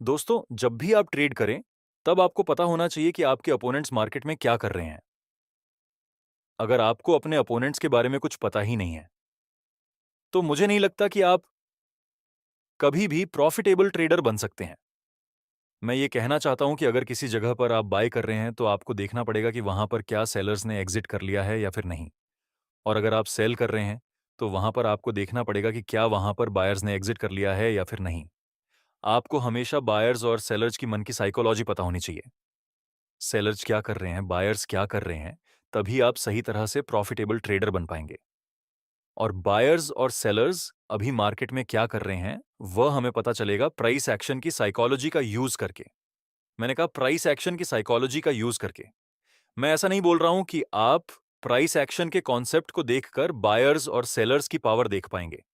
दोस्तों, जब भी आप ट्रेड करें, तब आपको पता होना चाहिए कि आपके अपोनेंट्स मार्केट में क्या कर रहे हैं। अगर आपको अपने अपोनेंट्स के बारे में कुछ पता ही नहीं है, तो मुझे नहीं लगता कि आप कभी भी प्रॉफिटेबल ट्रेडर बन सकते हैं। मैं ये कहना चाहता हूं कि अगर किसी जगह पर आप बाय कर रहे हैं, तो आपको देखना पड़ेगा कि वहां पर क्या सेलर्स ने एग्जिट कर लिया है या फिर नहीं। और अगर आप सेल कर रहे हैं, तो वहां पर आपको देखना पड़ेगा कि क्या वहां पर बायर्स ने एग्जिट कर लिया है या फिर नहीं। आपको हमेशा बायर्स और सेलर्स की मन की साइकोलॉजी पता होनी चाहिए। सेलर्स क्या कर रहे हैं, बायर्स क्या कर रहे हैं, तभी आप सही तरह से प्रॉफिटेबल ट्रेडर बन पाएंगे। और बायर्स और सेलर्स अभी मार्केट में क्या कर रहे हैं, वह हमें पता चलेगा प्राइस एक्शन की साइकोलॉजी का यूज करके। मैंने कहा प्राइस एक्शन की साइकोलॉजी का यूज करके। मैं ऐसा नहीं बोल रहा हूं कि आप प्राइस एक्शन के कॉन्सेप्ट को देखकर बायर्स और सेलर्स की पावर देख पाएंगे।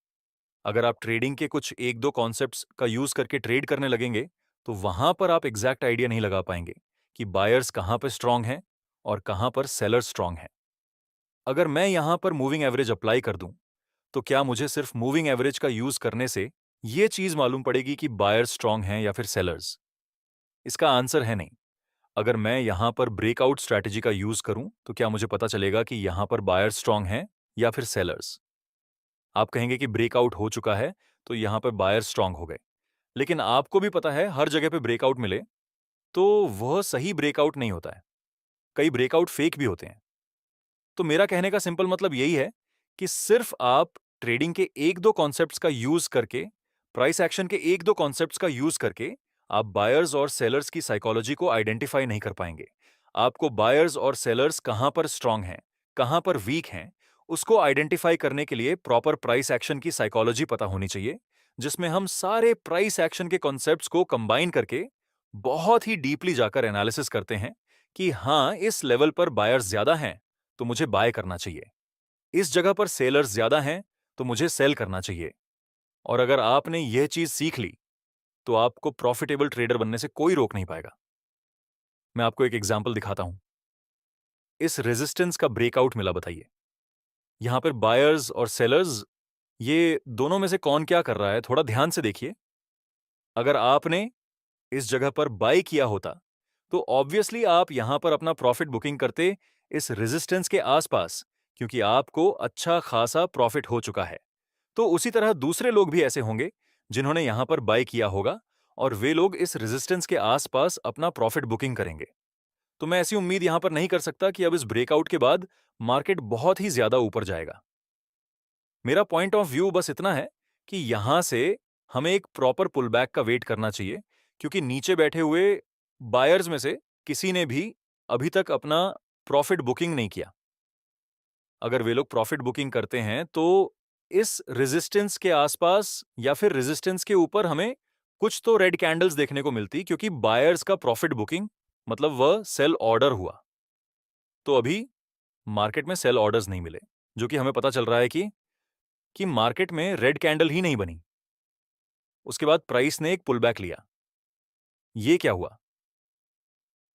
अगर आप ट्रेडिंग के कुछ एक दो कॉन्सेप्ट्स का यूज करके ट्रेड करने लगेंगे, तो वहां पर आप एग्जैक्ट आइडिया नहीं लगा पाएंगे कि बायर्स कहां पर स्ट्रांग हैं और कहां पर सेलर्स स्ट्रांग हैं। अगर मैं यहां पर मूविंग एवरेज अप्लाई कर दूं, तो क्या मुझे सिर्फ मूविंग एवरेज का यूज करने से यह चीज मालूम पड़ेगी कि बायर्स स्ट्रांग हैं या फिर सेलर्स? इसका आंसर है नहीं। अगर मैं यहां पर ब्रेकआउट स्ट्रैटेजी का यूज करूं, तो क्या मुझे पता चलेगा कि यहां पर बायर्स स्ट्रांग हैं या फिर सेलर्स? आप कहेंगे कि ब्रेकआउट हो चुका है, तो यहां पर बायर्स स्ट्रांग हो गए। लेकिन आपको भी पता है, हर जगह पे ब्रेकआउट मिले तो वह सही ब्रेकआउट नहीं होता है। कई ब्रेकआउट फेक भी होते हैं। तो मेरा कहने का सिंपल मतलब यही है कि सिर्फ आप ट्रेडिंग के एक दो कॉन्सेप्ट्स का यूज करके, प्राइस एक्शन के एक दो कॉन्सेप्ट्स का यूज करके, आप बायर्स और सेलर्स की साइकोलॉजी को आइडेंटिफाई नहीं कर पाएंगे। आपको बायर्स और सेलर्स कहां पर स्ट्रांग हैं, कहां पर वीक हैं, उसको आइडेंटिफाई करने के लिए प्रॉपर प्राइस एक्शन की साइकोलॉजी पता होनी चाहिए, जिसमें हम सारे प्राइस एक्शन के कॉन्सेप्ट्स को कंबाइन करके बहुत ही डीपली जाकर एनालिसिस करते हैं कि हां, इस लेवल पर बायर्स ज्यादा हैं तो मुझे बाय करना चाहिए, इस जगह पर सेलर्स ज्यादा हैं तो मुझे सेल करना चाहिए। और अगर आपने यह चीज सीख ली, तो आपको प्रॉफिटेबल ट्रेडर बनने से कोई रोक नहीं पाएगा। मैं आपको एक एग्जांपल दिखाता हूं। इस रेजिस्टेंस का ब्रेकआउट मिला, बताइए यहां पर बायर्स और सेलर्स, ये दोनों में से कौन क्या कर रहा है, थोड़ा ध्यान से देखिए। अगर आपने इस जगह पर बाय किया होता, तो ऑब्वियसली आप यहां पर अपना प्रॉफिट बुकिंग करते इस रेजिस्टेंस के आसपास, क्योंकि आपको अच्छा खासा प्रॉफिट हो चुका है। तो उसी तरह दूसरे लोग भी ऐसे होंगे जिन्होंने यहां पर बाय किया होगा, और वे लोग इस रेजिस्टेंस के आसपास अपना प्रॉफिट बुकिंग करेंगे। तो मैं ऐसी उम्मीद यहां पर नहीं कर सकता कि अब इस ब्रेकआउट के बाद मार्केट बहुत ही ज्यादा ऊपर जाएगा। मेरा पॉइंट ऑफ व्यू बस इतना है कि यहां से हमें एक प्रॉपर पुलबैक का वेट करना चाहिए, क्योंकि नीचे बैठे हुए बायर्स में से किसी ने भी अभी तक अपना प्रॉफिट बुकिंग नहीं किया। अगर वे लोग प्रॉफिट बुकिंग करते हैं, तो इस रेजिस्टेंस के आसपास या फिर रेजिस्टेंस के ऊपर हमें कुछ तो रेड कैंडल्स देखने को मिलती, क्योंकि बायर्स का प्रॉफिट बुकिंग मतलब वह सेल ऑर्डर हुआ। तो अभी मार्केट में सेल ऑर्डर्स नहीं मिले, जो कि हमें पता चल रहा है कि मार्केट में रेड कैंडल ही नहीं बनी। उसके बाद प्राइस ने एक पुलबैक लिया। ये क्या हुआ?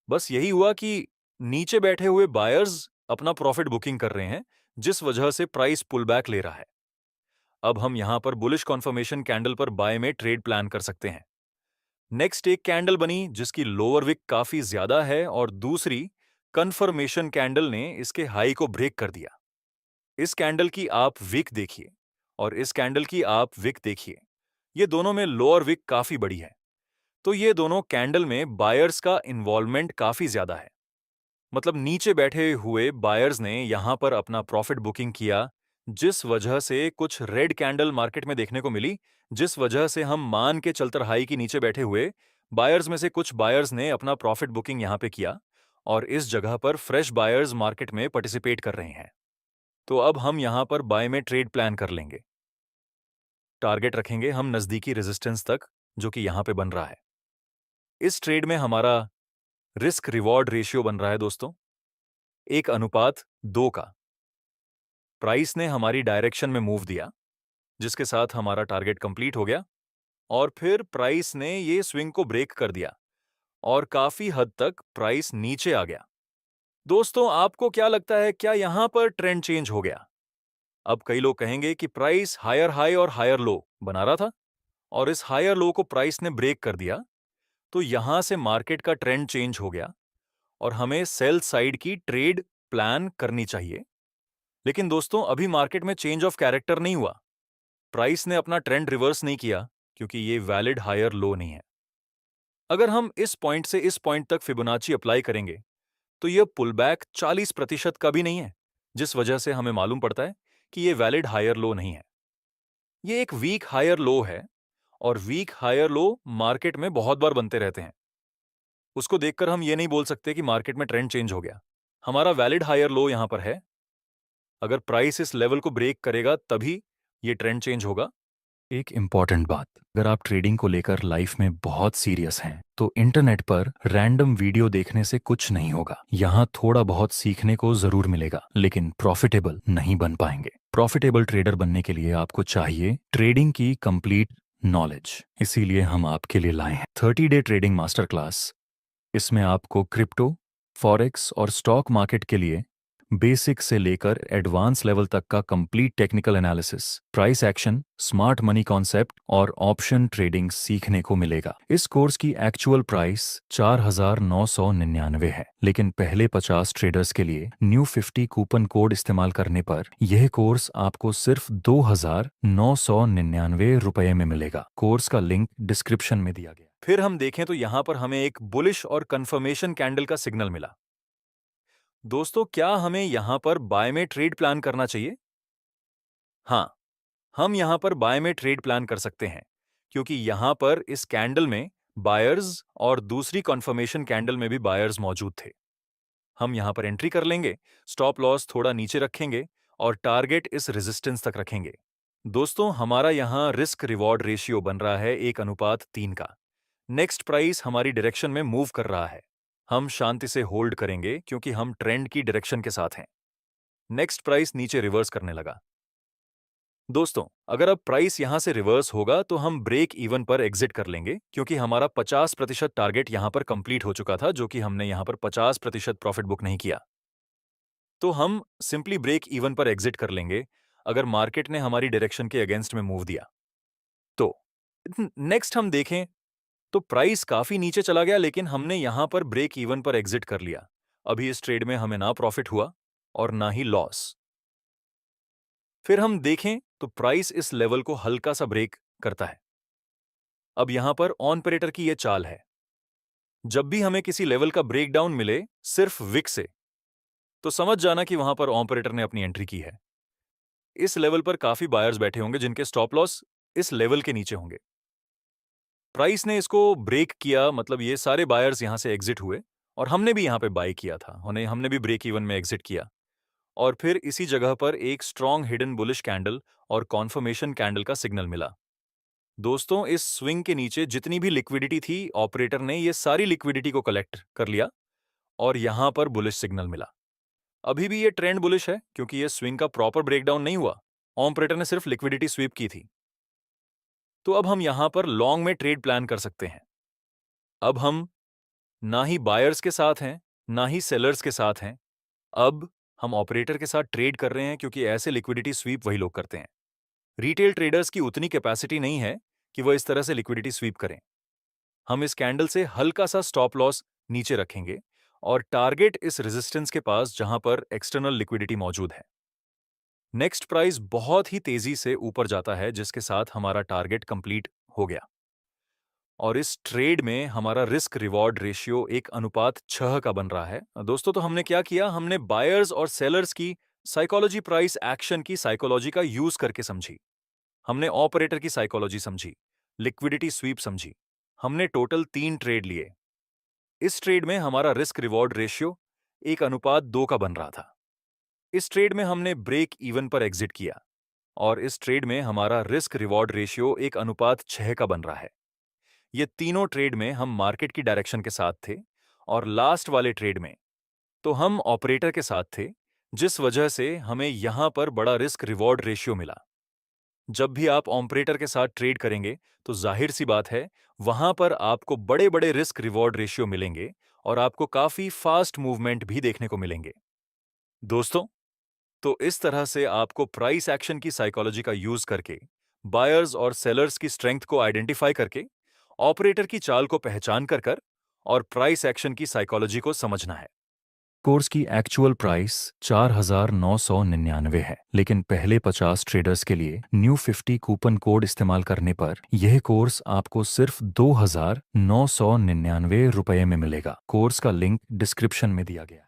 बस यही हुआ कि नीचे बैठे हुए बायर्स अपना प्रॉफिट बुकिंग कर रहे हैं, जिस वजह से प्राइस पुलबैक ले रहा है। अब हम यहां पर बुलिश कॉन्फर्मेशन कैंडल पर बाय में ट्रेड प्लान कर सकते हैं। नेक्स्ट एक कैंडल बनी जिसकी लोअर विक काफी ज्यादा है, और दूसरी कंफर्मेशन कैंडल ने इसके हाई को ब्रेक कर दिया। इस कैंडल की आप विक देखिए और इस कैंडल की आप विक देखिए, ये दोनों में लोअर विक काफी बड़ी है। तो ये दोनों कैंडल में बायर्स का इन्वॉल्वमेंट काफी ज्यादा है। मतलब नीचे बैठे हुए बायर्स ने यहां पर अपना प्रॉफिट बुकिंग किया, जिस वजह से कुछ रेड कैंडल मार्केट में देखने को मिली, जिस वजह से हम मान के चलते हाई की नीचे बैठे हुए बायर्स में से कुछ बायर्स ने अपना प्रॉफिट बुकिंग यहां पे किया, और इस जगह पर फ्रेश बायर्स मार्केट में पार्टिसिपेट कर रहे हैं। तो अब हम यहां पर बाय में ट्रेड प्लान कर लेंगे। टारगेट रखेंगे हम नजदीकी रेजिस्टेंस तक, जो कि यहां पे बन रहा है। इस ट्रेड में हमारा रिस्क रिवॉर्ड रेशियो बन रहा है दोस्तों, एक अनुपात 2 का। प्राइस ने हमारी डायरेक्शन में मूव दिया, जिसके साथ हमारा टारगेट कंप्लीट हो गया, और फिर प्राइस ने ये स्विंग को ब्रेक कर दिया और काफी हद तक प्राइस नीचे आ गया। दोस्तों, आपको क्या लगता है, क्या यहां पर ट्रेंड चेंज हो गया? अब कई लोग कहेंगे कि प्राइस हायर हाई और हायर लो बना रहा था, और इस हायर लो को प्राइस ने ब्रेक कर दिया, तो यहां से मार्केट का ट्रेंड चेंज हो गया और हमें सेल साइड की ट्रेड प्लान करनी चाहिए। लेकिन दोस्तों, अभी मार्केट में चेंज ऑफ कैरेक्टर नहीं हुआ। प्राइस ने अपना ट्रेंड रिवर्स नहीं किया, क्योंकि ये वैलिड हायर लो नहीं है। अगर हम इस पॉइंट से इस पॉइंट तक फिबोनाची अप्लाई करेंगे तो यह पुलबैक 40% का भी नहीं है, जिस वजह से हमें मालूम पड़ता है कि यह वैलिड हायर लो नहीं है। ये एक वीक हायर लो है, और वीक हायर लो मार्केट में बहुत बार बनते रहते हैं। उसको देखकर हम ये नहीं बोल सकते कि मार्केट में ट्रेंड चेंज हो गया। हमारा वैलिड हायर लो यहां पर है। अगर प्राइस इस लेवल को ब्रेक करेगा तभी ये ट्रेंड चेंज होगा। एक इंपॉर्टेंट बात, अगर आप ट्रेडिंग को लेकर लाइफ में बहुत सीरियस हैं तो इंटरनेट पर रैंडम वीडियो देखने से कुछ नहीं होगा। यहाँ थोड़ा बहुत सीखने को जरूर मिलेगा, लेकिन प्रॉफिटेबल नहीं बन पाएंगे। प्रॉफिटेबल ट्रेडर बनने के लिए आपको चाहिए ट्रेडिंग की कंप्लीट नॉलेज। इसीलिए हम आपके लिए लाए हैं 30 डे ट्रेडिंग मास्टर क्लास। इसमें आपको क्रिप्टो, फॉरेक्स और स्टॉक मार्केट के लिए बेसिक से लेकर एडवांस लेवल तक का complete technical analysis, price action, smart money concept और ऑप्शन ट्रेडिंग सीखने को मिलेगा। इस कोर्स की एक्चुअल प्राइस 4,999 है, लेकिन पहले 50 ट्रेडर्स के लिए न्यू 50 कूपन कोड इस्तेमाल करने पर यह कोर्स आपको सिर्फ 2,999 रुपए में मिलेगा। कोर्स का लिंक डिस्क्रिप्शन में दिया गया। फिर हम देखें तो यहां पर हमें एक बुलिश और कंफर्मेशन कैंडल का सिग्नल मिला। दोस्तों, क्या हमें यहां पर बाय में ट्रेड प्लान करना चाहिए? हां, हम यहां पर बाय में ट्रेड प्लान कर सकते हैं, क्योंकि यहां पर इस कैंडल में बायर्स और दूसरी कंफर्मेशन कैंडल में भी बायर्स मौजूद थे। हम यहां पर एंट्री कर लेंगे, स्टॉप लॉस थोड़ा नीचे रखेंगे और टारगेट इस रेजिस्टेंस तक रखेंगे। दोस्तों, हमारा यहां रिस्क रिवॉर्ड रेशियो बन रहा है 1:3 का। नेक्स्ट प्राइस हमारी डायरेक्शन में मूव कर रहा है। हम शांति से होल्ड करेंगे, क्योंकि हम ट्रेंड की डायरेक्शन के साथ हैं। नेक्स्ट प्राइस नीचे रिवर्स करने लगा। दोस्तों, अगर अब प्राइस यहां से रिवर्स होगा तो हम ब्रेक इवन पर एग्जिट कर लेंगे, क्योंकि हमारा 50% टारगेट यहां पर कंप्लीट हो चुका था, जो कि हमने यहां पर 50% प्रॉफिट बुक नहीं किया। तो हम सिंपली ब्रेक इवन पर एग्जिट कर लेंगे अगर मार्केट ने हमारी डायरेक्शन के अगेंस्ट में मूव दिया। तो नेक्स्ट हम देखें तो प्राइस काफी नीचे चला गया, लेकिन हमने यहां पर ब्रेक इवन पर एग्जिट कर लिया। अभी इस ट्रेड में हमें ना प्रॉफिट हुआ और ना ही लॉस। फिर हम देखें तो प्राइस इस लेवल को हल्का सा ब्रेक करता है। अब यहां पर ऑपरेटर की यह चाल है, जब भी हमें किसी लेवल का ब्रेकडाउन मिले सिर्फ विक से, तो समझ जाना कि वहां पर ऑपरेटर ने अपनी एंट्री की है। इस लेवल पर काफी बायर्स बैठे होंगे जिनके स्टॉप लॉस इस लेवल के नीचे होंगे। प्राइस ने इसको ब्रेक किया, मतलब ये सारे बायर्स यहां से एग्जिट हुए और हमने भी यहां पे बाय किया था। हमने भी ब्रेक इवन में एग्जिट किया और फिर इसी जगह पर एक स्ट्रॉन्ग हिडन बुलिश कैंडल और कॉन्फर्मेशन कैंडल का सिग्नल मिला। दोस्तों, इस स्विंग के नीचे जितनी भी लिक्विडिटी थी, ऑपरेटर ने ये सारी लिक्विडिटी को कलेक्ट कर लिया और यहां पर बुलिश सिग्नल मिला। अभी भी ये ट्रेंड बुलिश है, क्योंकि ये स्विंग का प्रॉपर ब्रेकडाउन नहीं हुआ। ऑपरेटर ने सिर्फ लिक्विडिटी स्वीप की थी। तो अब हम यहां पर लॉन्ग में ट्रेड प्लान कर सकते हैं। अब हम ना ही बायर्स के साथ हैं, ना ही सेलर्स के साथ हैं। अब हम ऑपरेटर के साथ ट्रेड कर रहे हैं, क्योंकि ऐसे लिक्विडिटी स्वीप वही लोग करते हैं। रिटेल ट्रेडर्स की उतनी कैपेसिटी नहीं है कि वो इस तरह से लिक्विडिटी स्वीप करें। हम इस कैंडल से हल्का सा स्टॉप लॉस नीचे रखेंगे और टारगेट इस रेजिस्टेंस के पास, जहां पर एक्सटर्नल लिक्विडिटी मौजूद है। नेक्स्ट प्राइस बहुत ही तेजी से ऊपर जाता है, जिसके साथ हमारा टारगेट कंप्लीट हो गया और इस ट्रेड में हमारा रिस्क रिवॉर्ड रेशियो 1:6 का बन रहा है। दोस्तों, तो हमने क्या किया, हमने बायर्स और सेलर्स की साइकोलॉजी प्राइस एक्शन की साइकोलॉजी का यूज करके समझी। हमने ऑपरेटर की साइकोलॉजी समझी, लिक्विडिटी स्वीप समझी। हमने टोटल 3 ट्रेड लिए। इस ट्रेड में हमारा रिस्क रिवॉर्ड रेशियो 1:2 का बन रहा था। इस ट्रेड में हमने ब्रेक इवन पर एग्जिट किया और इस ट्रेड में हमारा रिस्क रिवॉर्ड रेशियो 1:6 का बन रहा है। ये तीनों ट्रेड में हम मार्केट की डायरेक्शन के साथ थे और लास्ट वाले ट्रेड में तो हम ऑपरेटर के साथ थे, जिस वजह से हमें यहां पर बड़ा रिस्क रिवॉर्ड रेशियो मिला। जब भी आप ऑपरेटर के साथ ट्रेड करेंगे तो जाहिर सी बात है, वहां पर आपको बड़े बड़े रिस्क रिवॉर्ड रेशियो मिलेंगे और आपको काफी फास्ट मूवमेंट भी देखने को मिलेंगे। दोस्तों, तो इस तरह से आपको प्राइस एक्शन की साइकोलॉजी का यूज करके, बायर्स और सेलर्स की स्ट्रेंथ को आइडेंटिफाई करके ऑपरेटर की चाल को पहचान कर और प्राइस एक्शन की साइकोलॉजी को समझना है। कोर्स की एक्चुअल प्राइस 4,999 है, लेकिन पहले 50 ट्रेडर्स के लिए न्यू 50 कूपन कोड इस्तेमाल करने पर यह कोर्स आपको सिर्फ 2,999 रुपए में मिलेगा। कोर्स का लिंक डिस्क्रिप्शन में दिया गया है।